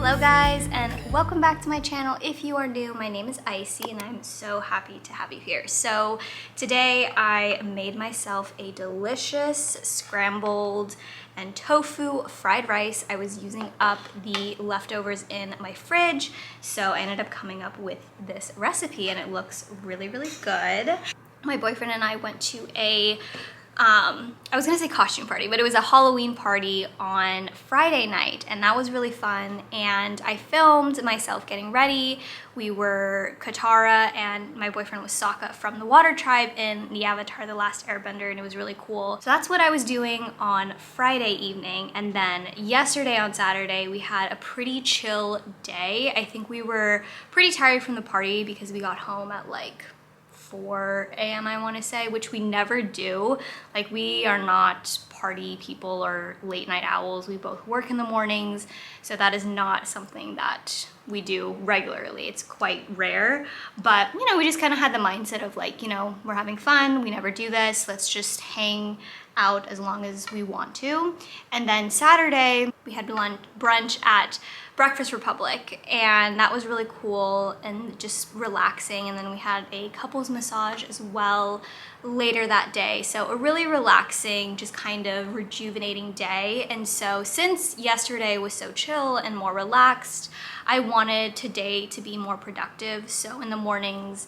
Hello guys, and welcome back to my channel. If you are new, my name is Icie and I'm so happy to have you here. So today I made myself a delicious scrambled and tofu fried rice. I was using up the leftovers in my fridge, so I ended up coming up with this recipe and it looks really good. My boyfriend and I went to a I was gonna say costume party, but it was a Halloween party on Friday night, and that was really fun. And I filmed myself getting ready. We were Katara and my boyfriend was Sokka from the Water Tribe in the Avatar: The Last Airbender, and it was really cool. So that's what I was doing on Friday evening. And then yesterday on Saturday, we had a pretty chill day. I think we were pretty tired from the party because we got home at like 4 a.m. I want to say, which we never do. Like, we are not party people or late night owls. We both work in the mornings, so that is not something that we do regularly. It's quite rare, but you know, we just kind of had the mindset of like, you know, we're having fun, we never do this, let's just hang out as long as we want to. And then Saturday we had brunch at Breakfast Republic, and that was really cool and just relaxing. And then we had a couples massage as well later that day. So a really relaxing, just kind of rejuvenating day. And so since yesterday was so chill and more relaxed, I wanted today to be more productive. So in the mornings,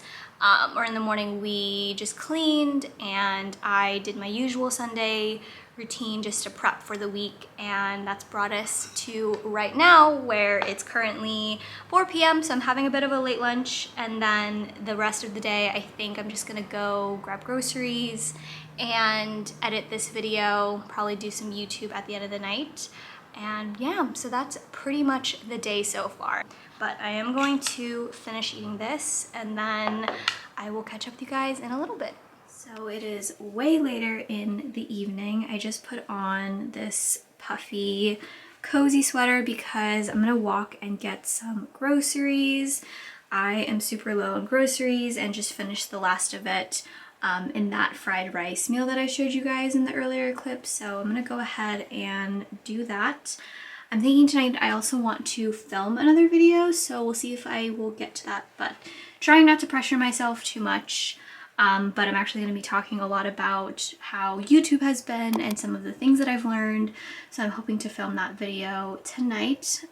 in the morning we just cleaned and I did my usual Sunday routine just to prep for the week, and that's brought us to right now where it's currently 4 p.m. so I'm having a bit of a late lunch, and then the rest of the day I think I'm just gonna go grab groceries and edit this video, probably do some YouTube at the end of the night. And yeah, so that's pretty much the day so far. But I am going to finish eating this and then I will catch up with you guys in a little bit. So it is way later in the evening. I just put on this puffy, cozy sweater because I'm gonna walk and get some groceries. I am super low on groceries and just finished the last of it in that fried rice meal that I showed you guys in the earlier clip. So I'm gonna go ahead and do that. I'm thinking tonight I also want to film another video, so we'll see if I will get to that, but trying not to pressure myself too much. But I'm actually going to be talking a lot about how YouTube has been and some of the things that I've learned. So I'm hoping to film that video tonight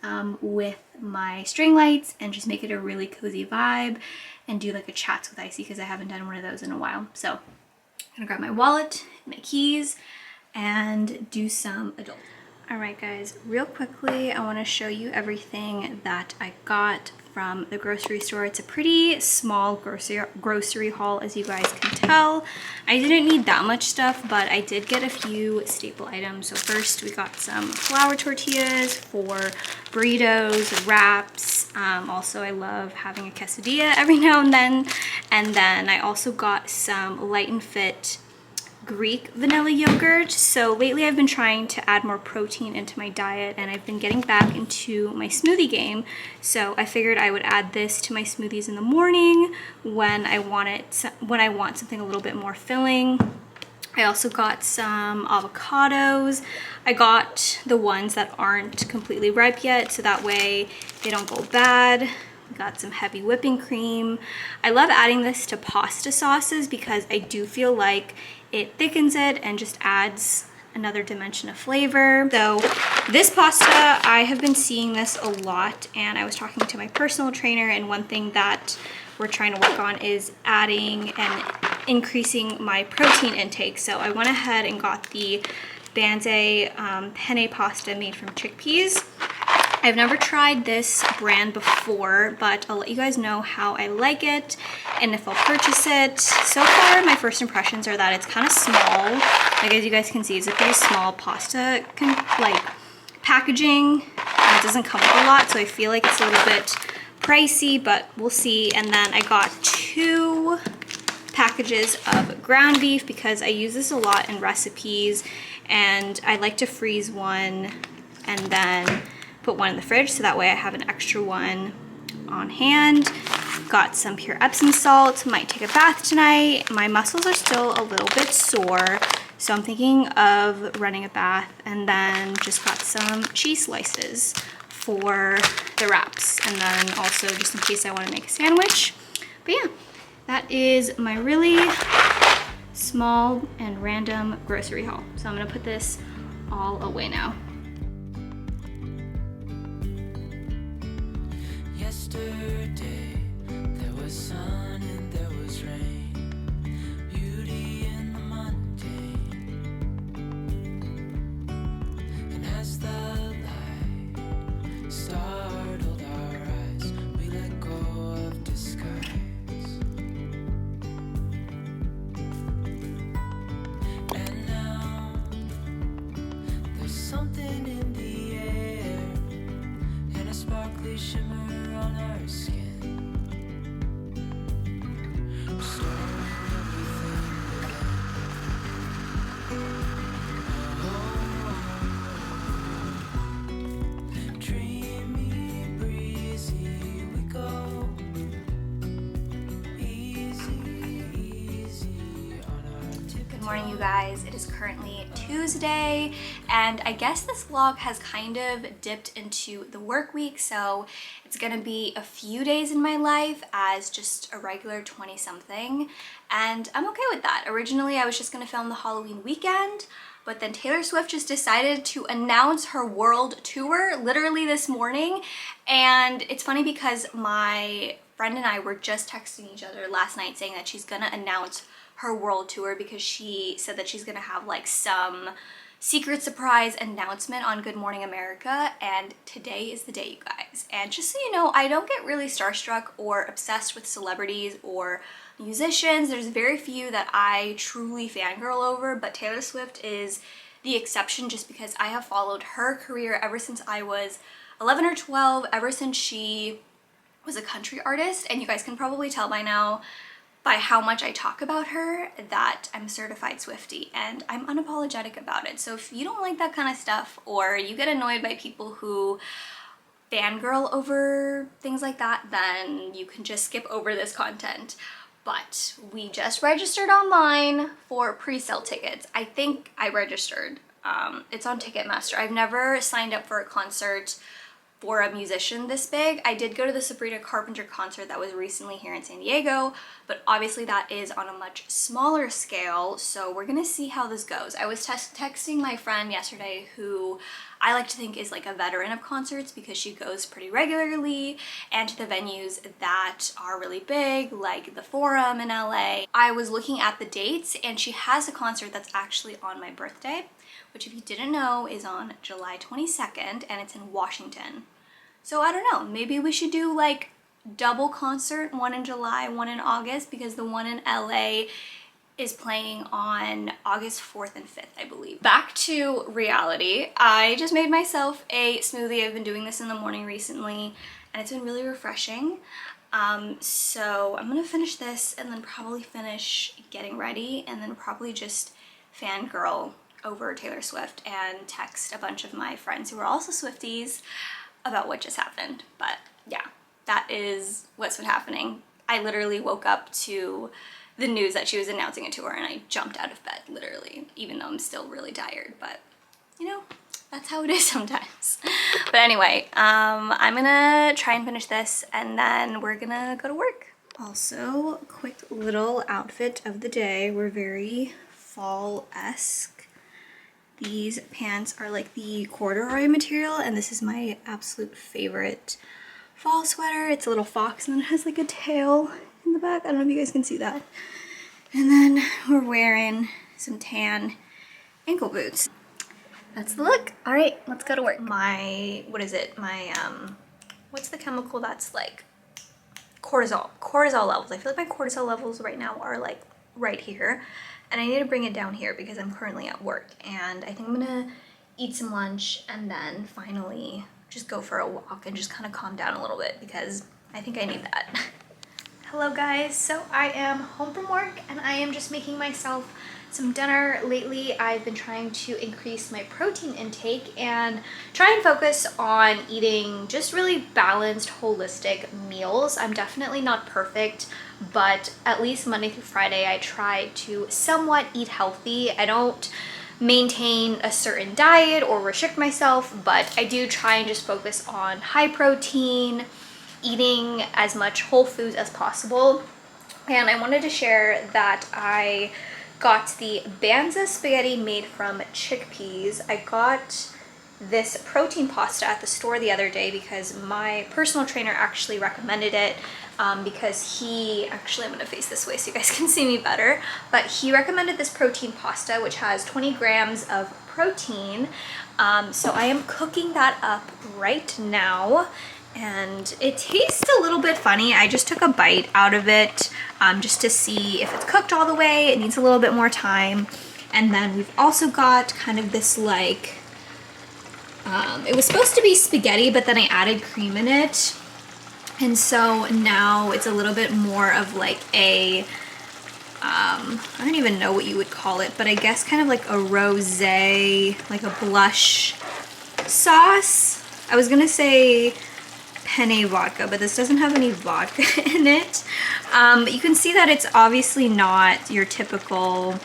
with my string lights and just make it a really cozy vibe and do like a chats with Icie because I haven't done one of those in a while. So I'm gonna grab my wallet, my keys, and do some adult. Alright guys, real quickly I want to show you everything that I got from the grocery store. It's a pretty small grocery haul, as you guys can tell. I didn't need that much stuff, but I did get a few staple items. So first we got some flour tortillas for burritos, wraps. Also I love having a quesadilla every now and then. And then I also got some Light and Fit Greek vanilla yogurt. So lately I've been trying to add more protein into my diet and I've been getting back into my smoothie game. So I figured I would add this to my smoothies in the morning when I want something a little bit more filling. I also got some avocados. I got the ones that aren't completely ripe yet, so that way they don't go bad. Got some heavy whipping cream. I love adding this to pasta sauces because I do feel like it thickens it and just adds another dimension of flavor. So this pasta, I have been seeing this a lot, and I was talking to my personal trainer, and one thing that we're trying to work on is adding and increasing my protein intake. So I went ahead and got the Banze penne pasta made from chickpeas. I've never tried this brand before, but I'll let you guys know how I like it and if I'll purchase it. So far, my first impressions are that it's kind of small. Like, as you guys can see, it's a pretty small pasta packaging, and it doesn't come with a lot, so I feel like it's a little bit pricey, but we'll see. And then I got 2 packages of ground beef because I use this a lot in recipes, and I like to freeze one and then put one in the fridge so that way I have an extra one on hand. Got some pure Epsom salt. Might take a bath tonight. My muscles are still a little bit sore, so I'm thinking of running a bath. And then just got some cheese slices for the wraps, and then also just in case I want to make a sandwich. But yeah, that is my really small and random grocery haul. So I'm gonna put this all away now. Yesterday there was sun and there was rain, beauty in the mundane. And as the light startled our eyes, we let go of disguise. And now there's something in the air and a sparkly shimmer on our skin. Dreamy, breezy, we go. Easy on our tip. Good morning, you guys. It is currently Tuesday, and I guess this vlog has kind of dipped into the work week, so it's gonna be a few days in my life as just a regular 20-something, and I'm okay with that. Originally, I was just gonna film the Halloween weekend, but then Taylor Swift just decided to announce her world tour literally this morning, and it's funny because my friend and I were just texting each other last night saying that she's gonna announce her world tour because she said that she's gonna have like some secret surprise announcement on Good Morning America, and today is the day, you guys. And just so you know, I don't get really starstruck or obsessed with celebrities or musicians. There's very few that I truly fangirl over, but Taylor Swift is the exception just because I have followed her career ever since I was 11 or 12, ever since she was a country artist, and you guys can probably tell by now by how much I talk about her that I'm a certified Swiftie, and I'm unapologetic about it. So if you don't like that kind of stuff, or you get annoyed by people who fangirl over things like that, then you can just skip over this content. But we just registered online for pre-sale tickets. I think I registered. It's on Ticketmaster. I've never signed up for a concert for a musician this big. I did go to the Sabrina Carpenter concert that was recently here in San Diego, but obviously that is on a much smaller scale, so we're gonna see how this goes. I was texting my friend yesterday who I like to think is like a veteran of concerts because she goes pretty regularly and to the venues that are really big, like the Forum in LA. I was looking at the dates and she has a concert that's actually on my birthday, which if you didn't know is on July 22nd, and it's in Washington. So I don't know, maybe we should do like double concert, one in July, one in August, because the one in LA is playing on August 4th and 5th, I believe. Back to reality. I just made myself a smoothie. I've been doing this in the morning recently, and it's been really refreshing. So I'm gonna finish this and then probably finish getting ready, and then probably just fangirl over Taylor Swift and text a bunch of my friends who are also Swifties about what just happened. But yeah, that is what's been happening. I literally woke up to the news that she was announcing a tour and I jumped out of bed, literally, even though I'm still really tired. But you know, that's how it is sometimes. But anyway, I'm gonna try and finish this and then we're gonna go to work. Also, quick little outfit of the day. We're very fall-esque. These pants are like the corduroy material, and this is my absolute favorite fall sweater. It's a little fox and then it has like a tail in the back. I don't know if you guys can see that. And then we're wearing some tan ankle boots. That's the look. All right, let's go to work. What is it? What's the chemical that's like cortisol levels. I feel like my cortisol levels right now are like right here, and I need to bring it down here because I'm currently at work, and I think I'm gonna eat some lunch and then finally just go for a walk and just kind of calm down a little bit because I think I need that. Hello guys, so I am home from work and I am just making myself some dinner. Lately I've been trying to increase my protein intake and try and focus on eating just really balanced, holistic meals. I'm definitely not perfect, but at least Monday through Friday I try to somewhat eat healthy. I don't maintain a certain diet or restrict myself, but I do try and just focus on high protein, eating as much whole foods as possible. And I wanted to share that I got the Banza spaghetti made from chickpeas. I got this protein pasta at the store the other day because my personal trainer actually recommended it, because actually I'm gonna face this way so you guys can see me better, but he recommended this protein pasta which has 20 grams of protein. So I am cooking that up right now, and it tastes a little bit funny. I just took a bite out of it just to see if it's cooked all the way. It needs a little bit more time. And then we've also got kind of this like, it was supposed to be spaghetti, but then I added cream in it. And so now it's a little bit more of like a, I don't even know what you would call it, but I guess kind of like a rosé, like a blush sauce. I was gonna say penne vodka, but this doesn't have any vodka in it. But you can see that it's obviously not your typical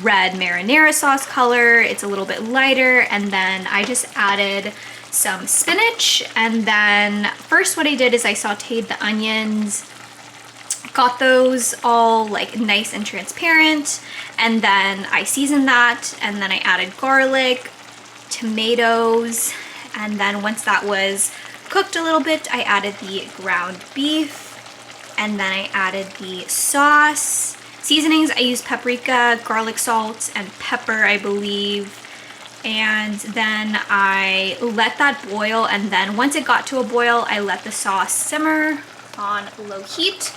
red marinara sauce color. It's a little bit lighter, and then I just added some spinach, and then first what I did is I sauteed the onions, got those all like nice and transparent, and then I seasoned that, and then I added garlic, tomatoes, and then once that was cooked a little bit, I added the ground beef, and then I added the sauce. Seasonings, I used paprika, garlic salt, and pepper, I believe. And then I let that boil, and then once it got to a boil, I let the sauce simmer on low heat.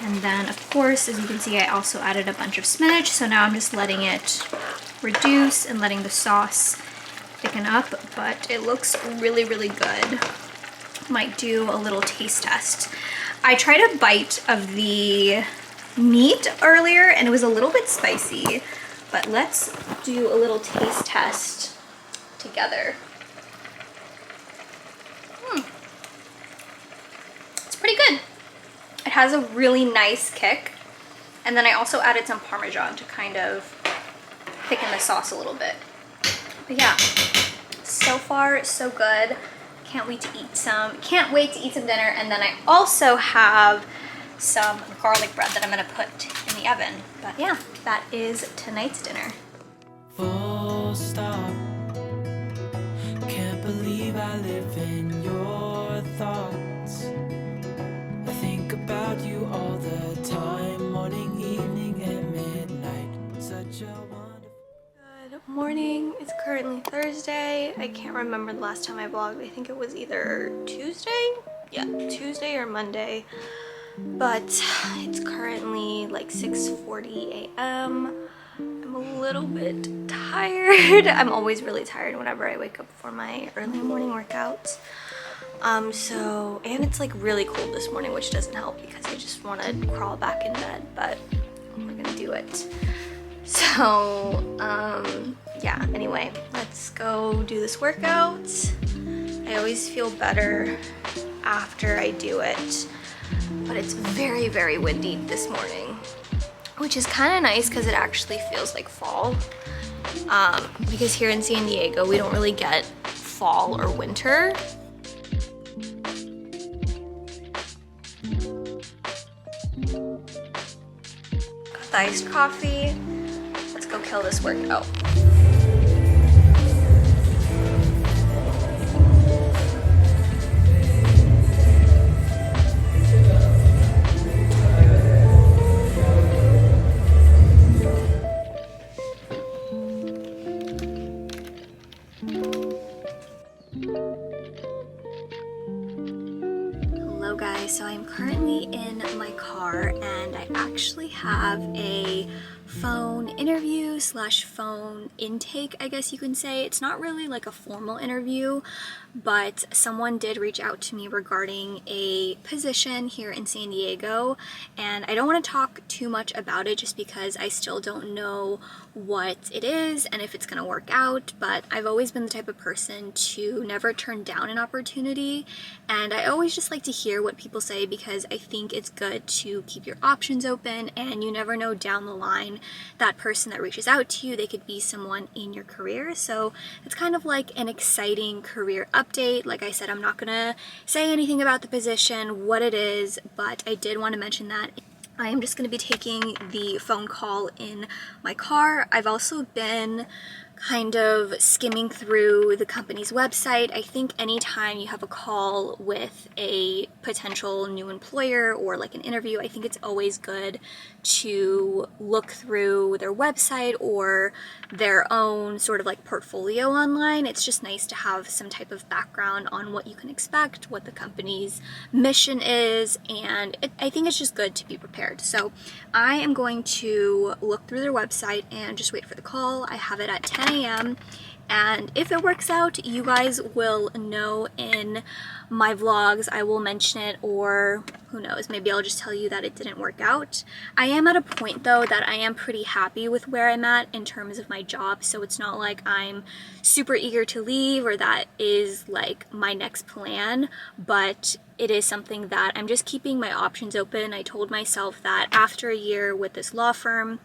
And then of course, as you can see, I also added a bunch of spinach, so now I'm just letting it reduce and letting the sauce thicken up, but it looks really, really good. Might do a little taste test. I tried a bite of the meat earlier and it was a little bit spicy, but let's do a little taste test together. It's pretty good. It has a really nice kick, and then I also added some Parmesan to kind of thicken the sauce a little bit. But yeah, so far so good. Can't wait to eat some dinner. And then I also have some garlic bread that I'm gonna put in the oven. But yeah, that is tonight's dinner. Full stop. Can't believe I live in your thoughts. I think about you all the time, morning, evening, and midnight. Such a wonderful. Good morning. It's currently Thursday. I can't remember the last time I vlogged. I think it was either Tuesday? Yeah, Tuesday or Monday. But it's currently like 6:40 a.m. I'm a little bit tired. I'm always really tired whenever I wake up for my early morning workouts. And it's like really cold this morning, which doesn't help because I just want to crawl back in bed, but we're gonna do it. So, yeah, anyway, let's go do this workout. I always feel better after I do it, but it's very, very windy this morning, which is kind of nice because it actually feels like fall. Because here in San Diego, we don't really get fall or winter. Got the iced coffee. Let's go kill this workout. Hello guys, so I'm currently in my car and I actually have a phone interview slash phone intake, I guess you can say. It's not really like a formal interview, but someone did reach out to me regarding a position here in San Diego, and I don't want to talk too much about it just because I still don't know what it is and if it's going to work out, but I've always been the type of person to never turn down an opportunity, and I always just like to hear what people say because I think it's good to keep your options open, and you never know down the line that person that reaches out to you, they could be someone in your career. So it's kind of like an exciting career update. Like I said, I'm not gonna say anything about the position, what it is, but I did want to mention that I am just going to be taking the phone call in my car. I've also been kind of skimming through the company's website. I think anytime you have a call with a potential new employer or like an interview, I think it's always good to look through their website or their own sort of like portfolio online. It's just nice to have some type of background on what you can expect, what the company's mission is, and I think it's just good to be prepared. So I am going to look through their website and just wait for the call. I have it at 10 a.m. and if it works out, you guys will know in my vlogs. I will mention it, or who knows, maybe I'll just tell you that it didn't work out. I am at a point though that I am pretty happy with where I'm at in terms of my job, so it's not like I'm super eager to leave or that is like my next plan, but it is something that I'm just keeping my options open. I told myself that after a year with this law firm,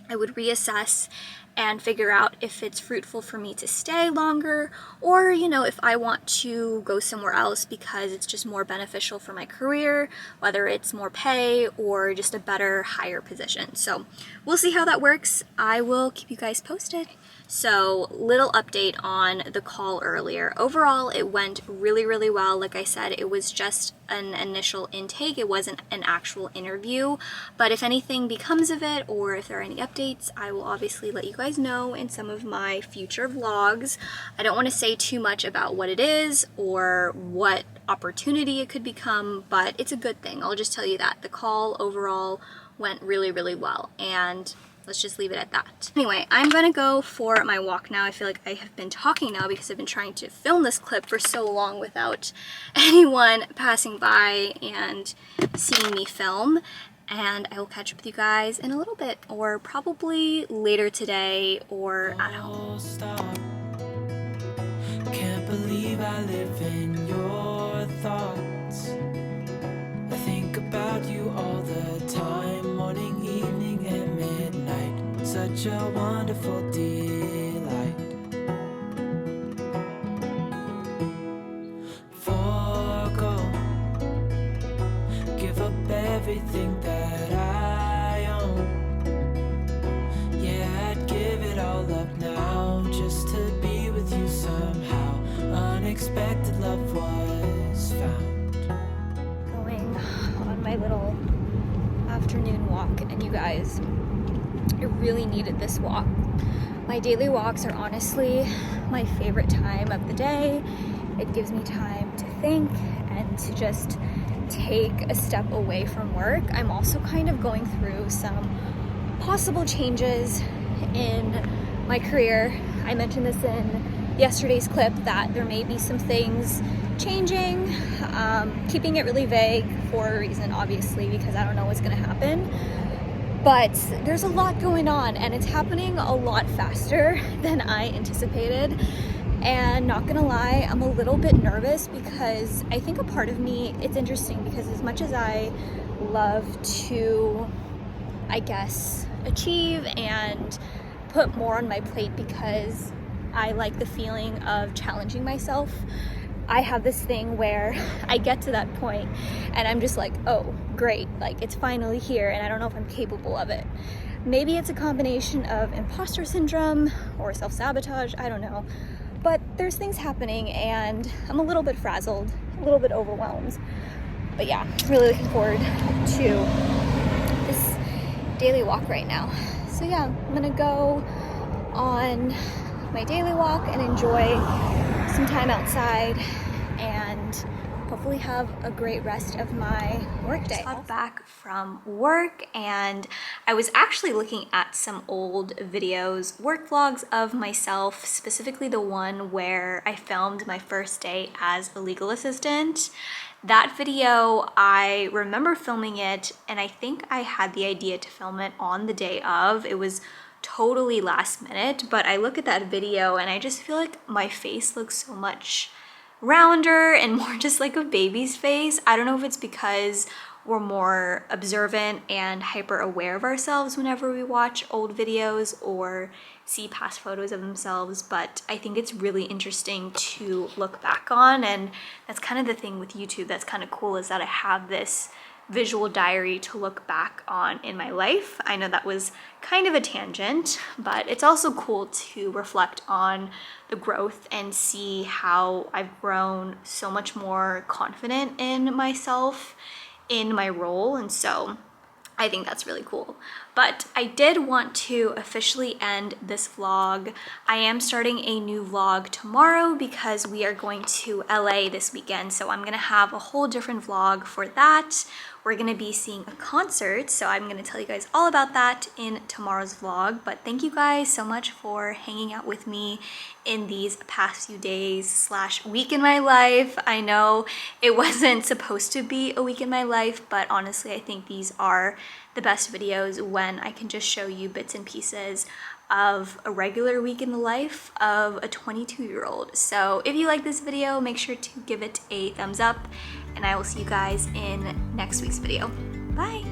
I would reassess and figure out if it's fruitful for me to stay longer, or if I want to go somewhere else because it's just more beneficial for my career, whether it's more pay or just a better, higher position. So we'll see how that works. I will keep you guys posted. So, little update on the call earlier. Overall, it went really, really well. Like I said, it was just an initial intake. It wasn't an actual interview. But if anything becomes of it, or if there are any updates, I will obviously let you guys know in some of my future vlogs. I don't want to say too much about what it is or what opportunity it could become, but it's a good thing. I'll just tell you that. The call overall went really, really well. And let's just leave it at that. Anyway, I'm gonna go for my walk now. I feel like I have been talking now because I've been trying to film this clip for so long without anyone passing by and seeing me film. And I will catch up with you guys in a little bit, or probably later today or at home. Can't believe I live in your thoughts. I think about you all the time, morning, evening, and midnight. Such a wonderful delight. Forgo, give up everything that I own. Yeah, I'd give it all up now just to be with you somehow. Unexpected love was found. On my little afternoon walk, and you guys, I really needed this walk. My daily walks are honestly my favorite time of the day. It gives me time to think and to just take a step away from work. I'm also kind of going through some possible changes in my career. I mentioned this in yesterday's clip that there may be some things changing, keeping it really vague for a reason, obviously, because I don't know what's going to happen. But there's a lot going on, and it's happening a lot faster than I anticipated. And not gonna lie, I'm a little bit nervous because I think a part of me, it's interesting because as much as I love to, I guess, achieve and put more on my plate because I like the feeling of challenging myself, I have this thing where I get to that point and I'm just like, oh, great, like it's finally here and I don't know if I'm capable of it. Maybe it's a combination of imposter syndrome or self-sabotage, I don't know. But there's things happening and I'm a little bit frazzled, a little bit overwhelmed. But yeah, really looking forward to this daily walk right now. So yeah, I'm gonna go on my daily walk and enjoy some time outside and hopefully have a great rest of my workday. I got back from work and I was actually looking at some old videos, work vlogs of myself, specifically the one where I filmed my first day as a legal assistant. That video, I remember filming it and I think I had the idea to film it on the day of. It was totally last minute, but I look at that video and I just feel like my face looks so much rounder and more just like a baby's face. I don't know if it's because we're more observant and hyper aware of ourselves whenever we watch old videos or see past photos of themselves. But I think it's really interesting to look back on, and that's kind of the thing with YouTube that's kind of cool, is that I have this visual diary to look back on in my life. I know that was kind of a tangent, but it's also cool to reflect on the growth and see how I've grown so much more confident in myself, in my role. And so I think that's really cool. But I did want to officially end this vlog. I am starting a new vlog tomorrow because we are going to LA this weekend. So I'm gonna have a whole different vlog for that. We're gonna be seeing a concert, so I'm gonna tell you guys all about that in tomorrow's vlog. But thank you guys so much for hanging out with me in these past few days / week in my life. I know it wasn't supposed to be a week in my life, but honestly, I think these are the best videos when I can just show you bits and pieces of a regular week in the life of a 22-year-old. So if you like this video, make sure to give it a thumbs up, and I will see you guys in next week's video. Bye!